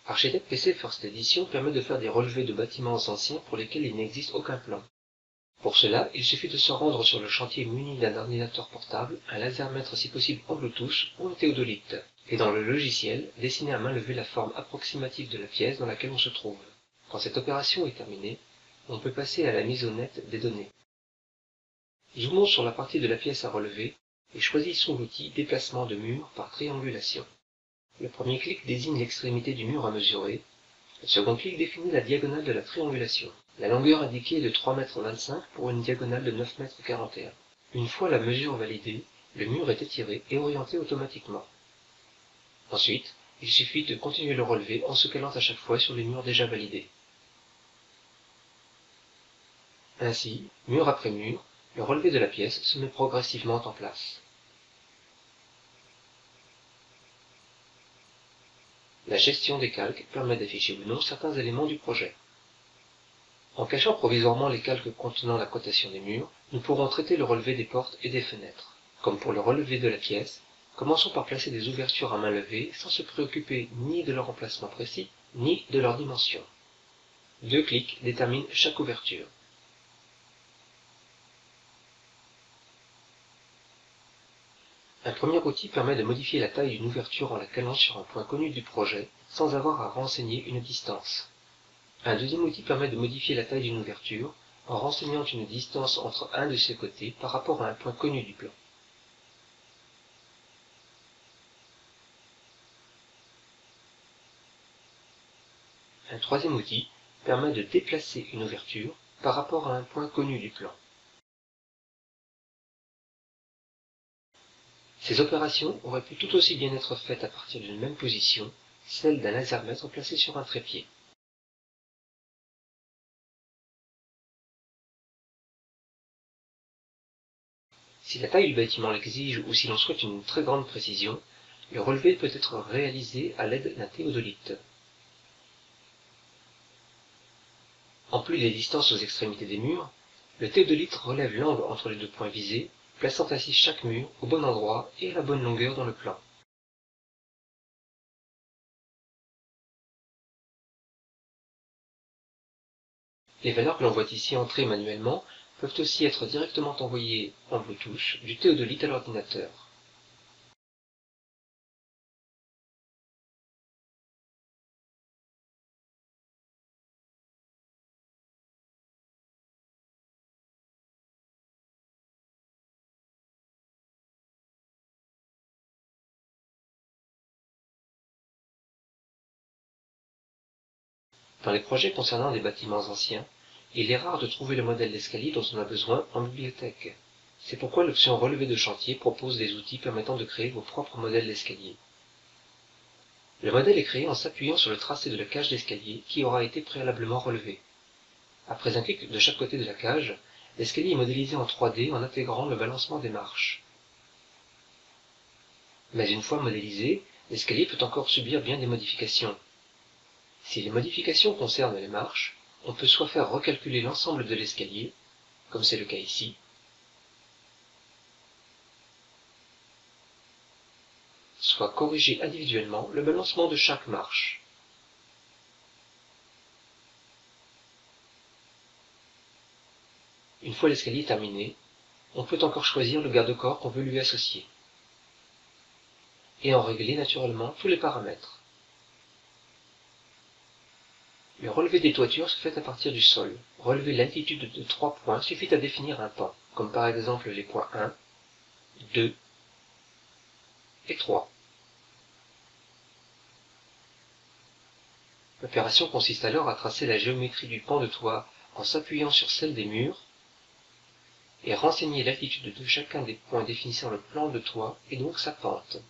Architect PC First Edition permet de faire des relevés de bâtiments anciens pour lesquels il n'existe aucun plan. Pour cela, il suffit de se rendre sur le chantier muni d'un ordinateur portable, un lasermètre si possible en Bluetooth ou un théodolite, et dans le logiciel, dessiner à main levée la forme approximative de la pièce dans laquelle on se trouve. Quand cette opération est terminée, on peut passer à la mise au net des données. Zoomons sur la partie de la pièce à relever et choisissons l'outil Déplacement de mur par triangulation. Le premier clic désigne l'extrémité du mur à mesurer. Le second clic définit la diagonale de la triangulation. La longueur indiquée est de 3,25 m pour une diagonale de 9,41 m. Une fois la mesure validée, le mur est étiré et orienté automatiquement. Ensuite, il suffit de continuer le relevé en se calant à chaque fois sur les murs déjà validés. Ainsi, mur après mur, le relevé de la pièce se met progressivement en place. La gestion des calques permet d'afficher ou non certains éléments du projet. En cachant provisoirement les calques contenant la cotation des murs, nous pourrons traiter le relevé des portes et des fenêtres. Comme pour le relevé de la pièce, commençons par placer des ouvertures à main levée sans se préoccuper ni de leur emplacement précis, ni de leur dimension. 2 clics déterminent chaque ouverture. Un premier outil permet de modifier la taille d'une ouverture en la calant sur un point connu du projet, sans avoir à renseigner une distance. Un deuxième outil permet de modifier la taille d'une ouverture, en renseignant une distance entre un de ses côtés par rapport à un point connu du plan. Un troisième outil permet de déplacer une ouverture par rapport à un point connu du plan. Ces opérations auraient pu tout aussi bien être faites à partir d'une même position, celle d'un lasermètre placé sur un trépied. Si la taille du bâtiment l'exige ou si l'on souhaite une très grande précision, le relevé peut être réalisé à l'aide d'un théodolite. En plus des distances aux extrémités des murs, le théodolite relève l'angle entre les deux points visés, plaçant ainsi chaque mur au bon endroit et à la bonne longueur dans le plan. Les valeurs que l'on voit ici entrer manuellement peuvent aussi être directement envoyées en Bluetooth du théodolite à l'ordinateur. Dans les projets concernant des bâtiments anciens, il est rare de trouver le modèle d'escalier dont on a besoin en bibliothèque. C'est pourquoi l'option relevé de chantier propose des outils permettant de créer vos propres modèles d'escalier. Le modèle est créé en s'appuyant sur le tracé de la cage d'escalier qui aura été préalablement relevé. Après un clic de chaque côté de la cage, l'escalier est modélisé en 3D en intégrant le balancement des marches. Mais une fois modélisé, l'escalier peut encore subir bien des modifications. Si les modifications concernent les marches, on peut soit faire recalculer l'ensemble de l'escalier, comme c'est le cas ici, soit corriger individuellement le balancement de chaque marche. Une fois l'escalier terminé, on peut encore choisir le garde-corps qu'on veut lui associer, et en régler naturellement tous les paramètres. Le relevé des toitures se fait à partir du sol. Relever l'altitude de 3 points suffit à définir un pan, comme par exemple les points 1, 2 et 3. L'opération consiste alors à tracer la géométrie du pan de toit en s'appuyant sur celle des murs et renseigner l'altitude de chacun des points définissant le plan de toit et donc sa pente.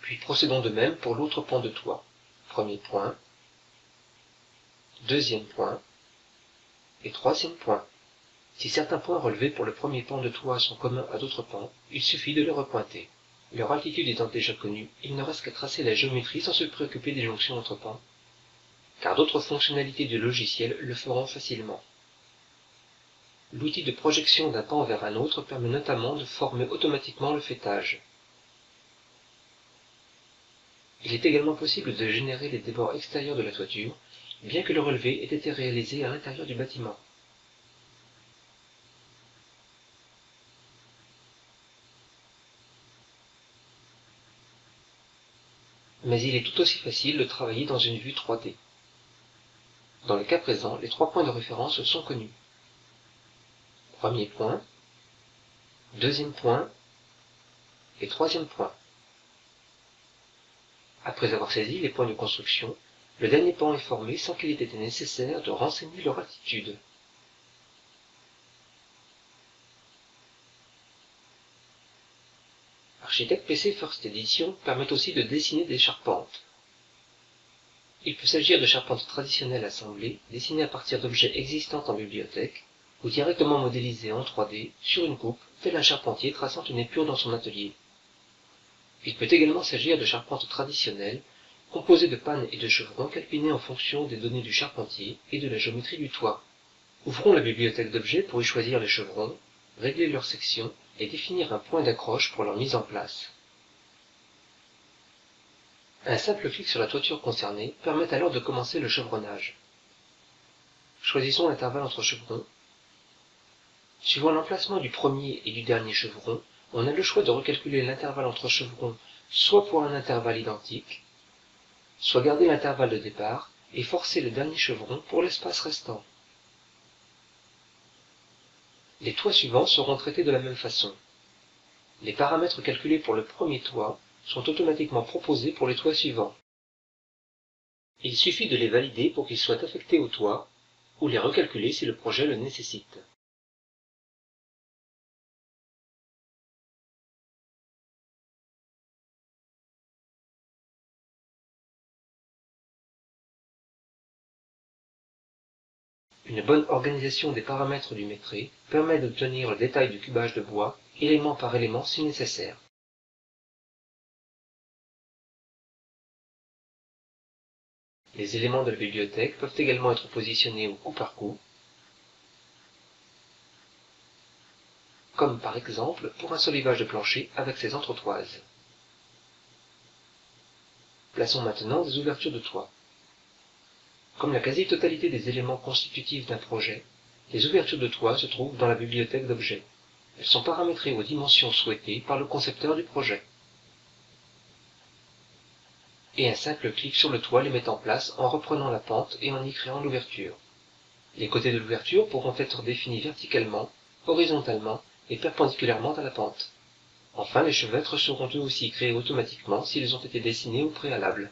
Puis procédons de même pour l'autre pan de toit. Premier point, deuxième point et troisième point. Si certains points relevés pour le premier pan de toit sont communs à d'autres pans, il suffit de les repointer. Leur altitude étant déjà connue, il ne reste qu'à tracer la géométrie sans se préoccuper des jonctions entre pans, car d'autres fonctionnalités du logiciel le feront facilement. L'outil de projection d'un pan vers un autre permet notamment de former automatiquement le faîtage. Il est également possible de générer les débords extérieurs de la toiture, bien que le relevé ait été réalisé à l'intérieur du bâtiment. Mais il est tout aussi facile de travailler dans une vue 3D. Dans le cas présent, les 3 points de référence sont connus. Premier point, deuxième point et troisième point. Après avoir saisi les points de construction, le dernier pan est formé sans qu'il ait été nécessaire de renseigner leur altitude. Architect PC First Edition permet aussi de dessiner des charpentes. Il peut s'agir de charpentes traditionnelles assemblées, dessinées à partir d'objets existants en bibliothèque, ou directement modélisées en 3D sur une coupe, tel un charpentier traçant une épure dans son atelier. Il peut également s'agir de charpentes traditionnelles, composées de pannes et de chevrons calquinés en fonction des données du charpentier et de la géométrie du toit. Ouvrons la bibliothèque d'objets pour y choisir les chevrons, régler leur section et définir un point d'accroche pour leur mise en place. Un simple clic sur la toiture concernée permet alors de commencer le chevronnage. Choisissons l'intervalle entre chevrons. Suivant l'emplacement du premier et du dernier chevron, on a le choix de recalculer l'intervalle entre chevrons soit pour un intervalle identique, soit garder l'intervalle de départ et forcer le dernier chevron pour l'espace restant. Les toits suivants seront traités de la même façon. Les paramètres calculés pour le premier toit sont automatiquement proposés pour les toits suivants. Il suffit de les valider pour qu'ils soient affectés au toit, ou les recalculer si le projet le nécessite. Une bonne organisation des paramètres du métré permet d'obtenir le détail du cubage de bois, élément par élément si nécessaire. Les éléments de la bibliothèque peuvent également être positionnés au coup par coup, comme par exemple pour un solivage de plancher avec ses entretoises. Plaçons maintenant des ouvertures de toit. Comme la quasi-totalité des éléments constitutifs d'un projet, les ouvertures de toit se trouvent dans la bibliothèque d'objets. Elles sont paramétrées aux dimensions souhaitées par le concepteur du projet. Et un simple clic sur le toit les met en place en reprenant la pente et en y créant l'ouverture. Les côtés de l'ouverture pourront être définis verticalement, horizontalement et perpendiculairement à la pente. Enfin, les chevêtres seront eux aussi créés automatiquement s'ils ont été dessinés au préalable.